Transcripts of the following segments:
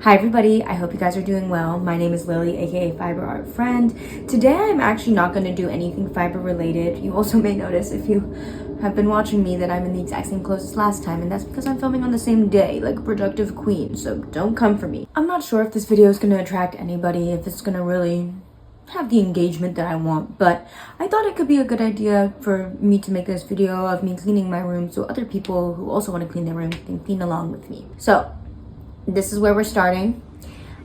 Hi everybody, I hope you guys are doing well. My name is Lily, aka Fiber Art Friend. Today I'm actually not going to do anything fiber related. You also may notice if you have been watching me that I'm in the exact same clothes as last time, and that's because I'm filming on the same day, like a productive queen, so don't come for me. I'm not sure if this video is going to attract anybody, if it's going to really have the engagement that I want, but I thought it could be a good idea for me to make this video of me cleaning my room so other people who also want to clean their room can clean along with me. So this is where we're starting.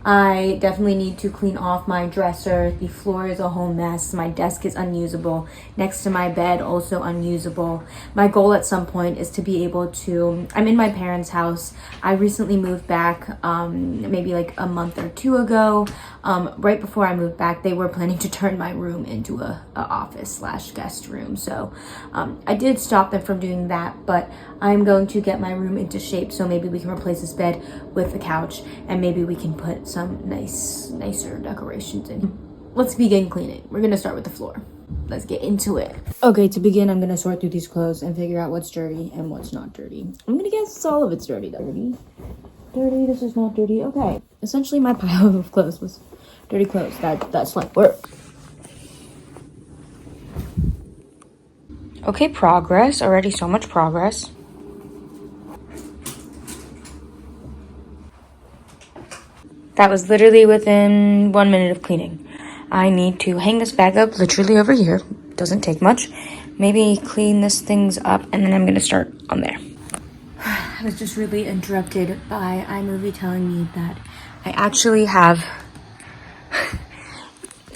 I definitely need to clean off my dresser. The floor is a whole mess. My desk is unusable. Next to my bed, also unusable. My goal at some point is to be able to, I'm in my parents' house. I recently moved back maybe like a month or two ago. Right before I moved back, they were planning to turn my room into a office / guest room. So I did stop them from doing that, but I'm going to get my room into shape. So maybe we can replace this bed with a couch, and maybe we can put some nicer decorations in. Let's begin cleaning. We're gonna start with the floor. Let's get into it. Okay, to begin, I'm gonna sort through these clothes and figure out what's dirty and what's not dirty. I'm gonna guess all of it's dirty. Dirty, this is not dirty. Okay, essentially my pile of clothes was dirty clothes. That's like work. Okay, progress. Already so much progress. That was literally within 1 minute of cleaning. I need to hang this bag up literally over here. Doesn't take much. Maybe clean this things up, and then I'm gonna start on there. I was just really interrupted by iMovie telling me that I actually have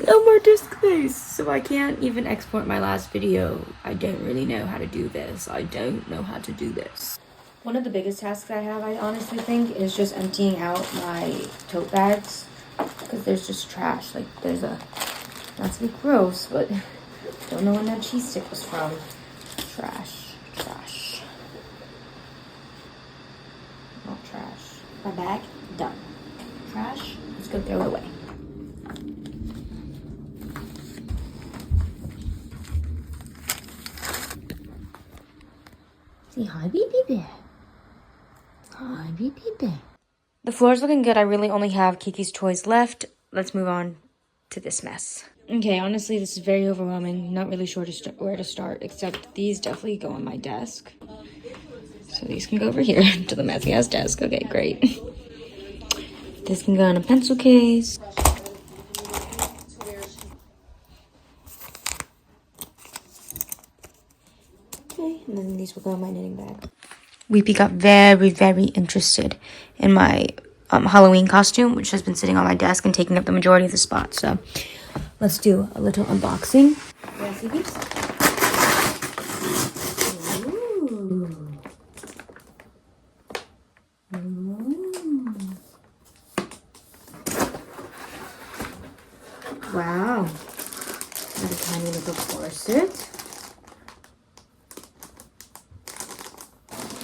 no more disk space, so I can't even export my last video. I don't really know how to do this. One of the biggest tasks I have, I honestly think, is just emptying out my tote bags, because there's just trash. Like, there's a, not to be gross, but don't know when that cheese stick was from. Trash. Not trash. My bag, done. Trash, let's go throw it away. Say hi, baby bear. Hi, baby bear. The floor's looking good. I really only have Kiki's toys left. Let's move on to this mess. Okay, honestly, this is very overwhelming. Not really sure where to start, except these definitely go on my desk. So these can go over here to the messy ass desk. Okay, great. This can go in a pencil case. Okay, and then these will go in my knitting bag. Weepy got very interested in my Halloween costume, which has been sitting on my desk and taking up the majority of the spot. So let's do a little unboxing. You wanna see these? Ooh. Wow. Got a tiny little corset.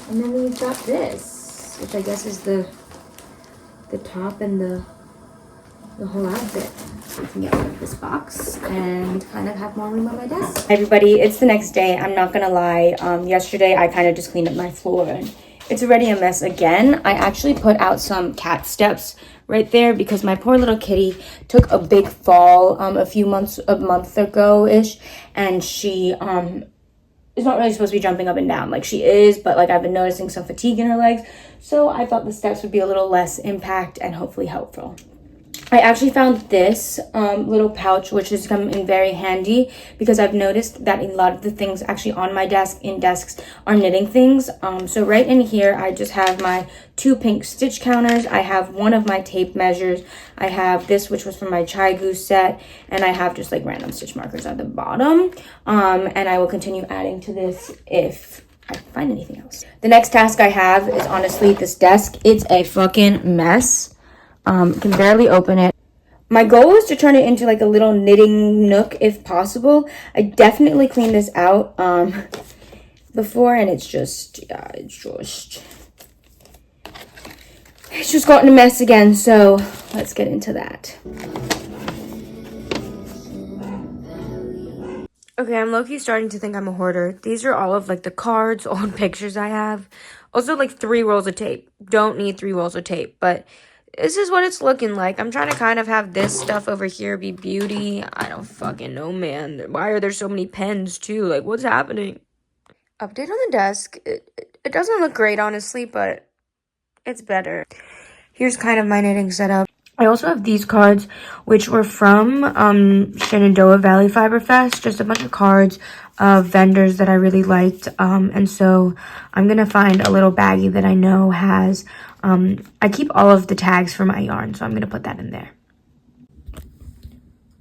And then we've got this, which I guess is the top and the whole outfit. I can get rid of this box and kind of have more room on my desk. Hi everybody, it's the next day. I'm not gonna lie. Yesterday I kind of just cleaned up my floor and it's already a mess again. I actually put out some cat steps right there because my poor little kitty took a big fall a month ago-ish, and she is not really supposed to be jumping up and down like she is, but like I've been noticing some fatigue in her legs, so I thought the steps would be a little less impact and hopefully helpful. I actually found this little pouch, which has come in very handy because I've noticed that a lot of the things actually on my desk in desks are knitting things. So right in here, I just have my 2 pink stitch counters. I have one of my tape measures. I have this, which was from my Chai Goose set, and I have just like random stitch markers at the bottom. And I will continue adding to this if I find anything else. The next task I have is honestly this desk. It's a fucking mess. Can barely open it. My goal is to turn it into like a little knitting nook if possible. I definitely cleaned this out before, and it's just gotten a mess again, so let's get into that. Okay, I'm low-key starting to think I'm a hoarder. These are all of like the cards, old pictures I have. Also like 3 rolls of tape. Don't need 3 rolls of tape, but this is what it's looking like. I'm trying to kind of have this stuff over here be beauty. I don't fucking know, man. Why are there so many pens, too? Like, what's happening? Update on the desk. It doesn't look great, honestly, but it's better. Here's kind of my knitting setup. I also have these cards, which were from Shenandoah Valley Fiber Fest. Just a bunch of cards of vendors that I really liked. And so I'm going to find a little baggie that I know has... I keep all of the tags for my yarn, so I'm going to put that in there.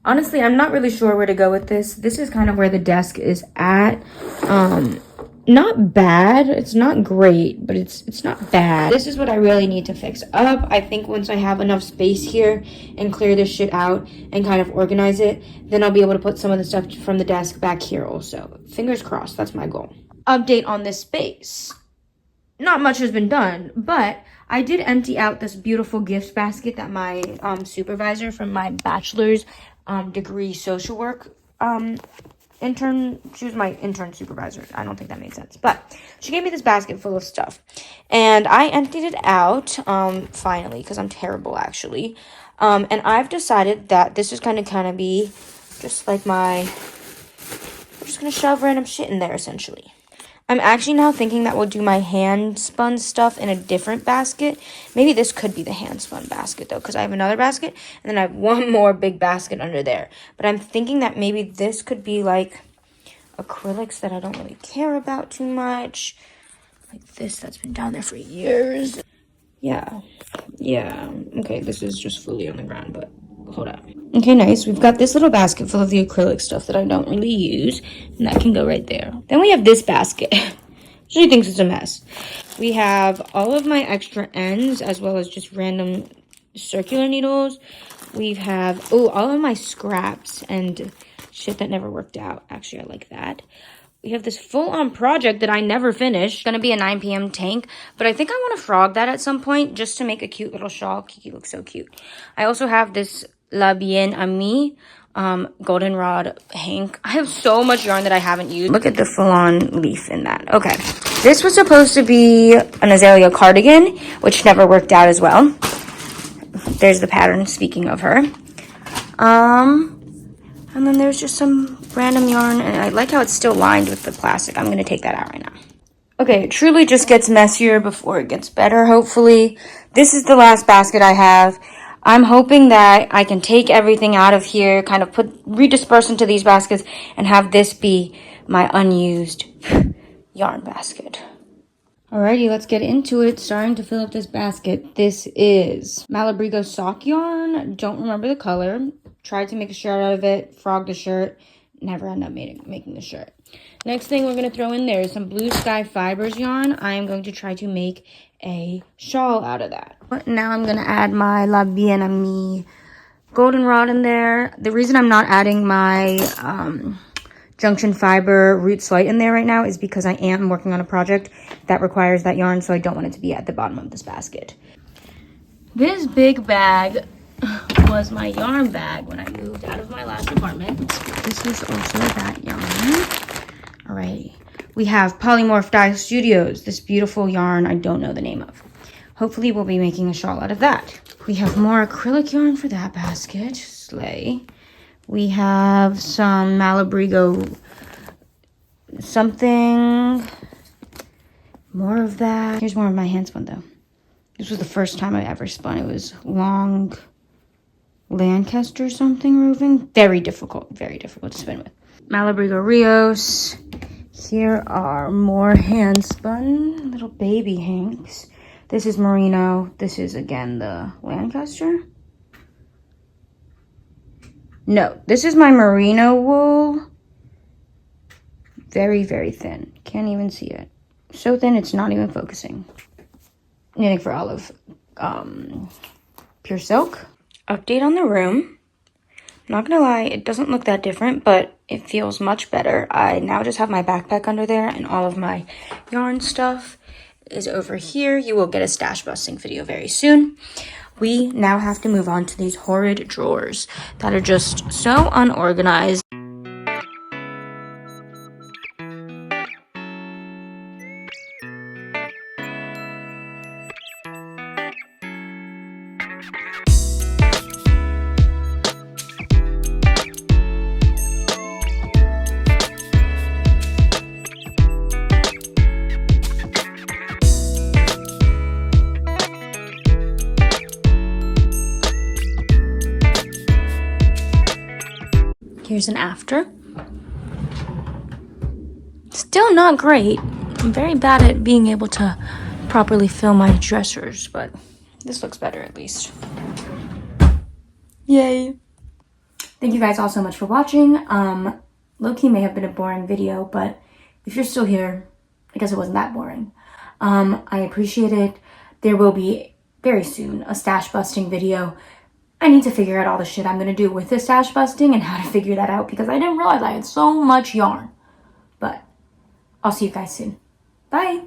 Honestly, I'm not really sure where to go with this. This is kind of where the desk is at. Not bad. It's not great, but it's not bad. This is what I really need to fix up. I think once I have enough space here and clear this shit out and kind of organize it, then I'll be able to put some of the stuff from the desk back here also. Fingers crossed. That's my goal. Update on this space. Not much has been done, but I did empty out this beautiful gift basket that my supervisor from my bachelor's degree social work intern, she was my intern supervisor. I don't think that made sense, but she gave me this basket full of stuff, and I emptied it out finally, because I'm terrible actually, and I've decided that this is gonna kind of be just like I'm just gonna shove random shit in there essentially. I'm actually now thinking that we'll do my hand spun stuff in a different basket. Maybe this could be the hand spun basket though, because I have another basket and then I have one more big basket under there. But I'm thinking that maybe this could be like acrylics that I don't really care about too much. Like this that's been down there for years. Yeah. Okay, this is just fully on the ground, but hold up. Okay, nice. We've got this little basket full of the acrylic stuff that I don't really use, and that can go right there. Then we have this basket. She thinks it's a mess. We have all of my extra ends, as well as just random circular needles. We have, all of my scraps and shit that never worked out. Actually, I like that. We have this full-on project that I never finished. It's gonna be a 9 p.m. tank, but I think I want to frog that at some point just to make a cute little shawl. Kiki looks so cute. I also have this La Bien Ami goldenrod hank. I have so much yarn that I haven't used. Look at the full-on leaf in that. Okay. This was supposed to be an azalea cardigan, which never worked out as well. There's the pattern, speaking of her. And then there's just some random yarn, and I like how it's still lined with the plastic. I'm going to take that out right now. Okay, it truly just gets messier before it gets better, hopefully. This is the last basket I have. I'm hoping that I can take everything out of here, kind of redisperse into these baskets, and have this be my unused yarn basket. Alrighty, let's get into it. Starting to fill up this basket. This is Malabrigo sock yarn. Don't remember the color. Tried to make a shirt out of it. Frogged the shirt. Never ended up making the shirt. Next thing we're going to throw in there is some Blue Sky Fibers yarn. I am going to try to make a shawl out of that. Now I'm going to add my La Bien Ami goldenrod in there. The reason I'm not adding my Junction Fiber Roots Light in there right now is because I am working on a project that requires that yarn, so I don't want it to be at the bottom of this basket. This big bag was my yarn bag when I moved out of my last apartment. This is also that yarn. Alrighty. We have Polymorph Dye Studios, this beautiful yarn I don't know the name of. Hopefully we'll be making a shawl out of that. We have more acrylic yarn for that basket. Slay. We have some Malabrigo something. More of that. Here's more of my hand spun though. This was the first time I ever spun. It was long Lancaster something roving. Very difficult to spin with. Malabrigo Rios. Here are more hand spun little baby hanks. This is merino. This is again the Lancaster. No, this is my merino wool. Very, very thin. Can't even see it. So thin it's not even focusing. Knitting for Olive. Pure silk. Update on the room. Not gonna lie, it doesn't look that different, but it feels much better. I now just have my backpack under there, and all of my yarn stuff is over here. You will get a stash busting video very soon. We now have to move on to these horrid drawers that are just so unorganized. Here's an after. Still not great. I'm very bad at being able to properly fill my dressers, but this looks better at least. Yay. Thank you guys all so much for watching. Low-key may have been a boring video, but if you're still here, I guess it wasn't that boring. I appreciate it. There will be very soon a stash busting video. I need to figure out all the shit I'm gonna do with the stash busting and how to figure that out because I didn't realize I had so much yarn. But I'll see you guys soon. Bye.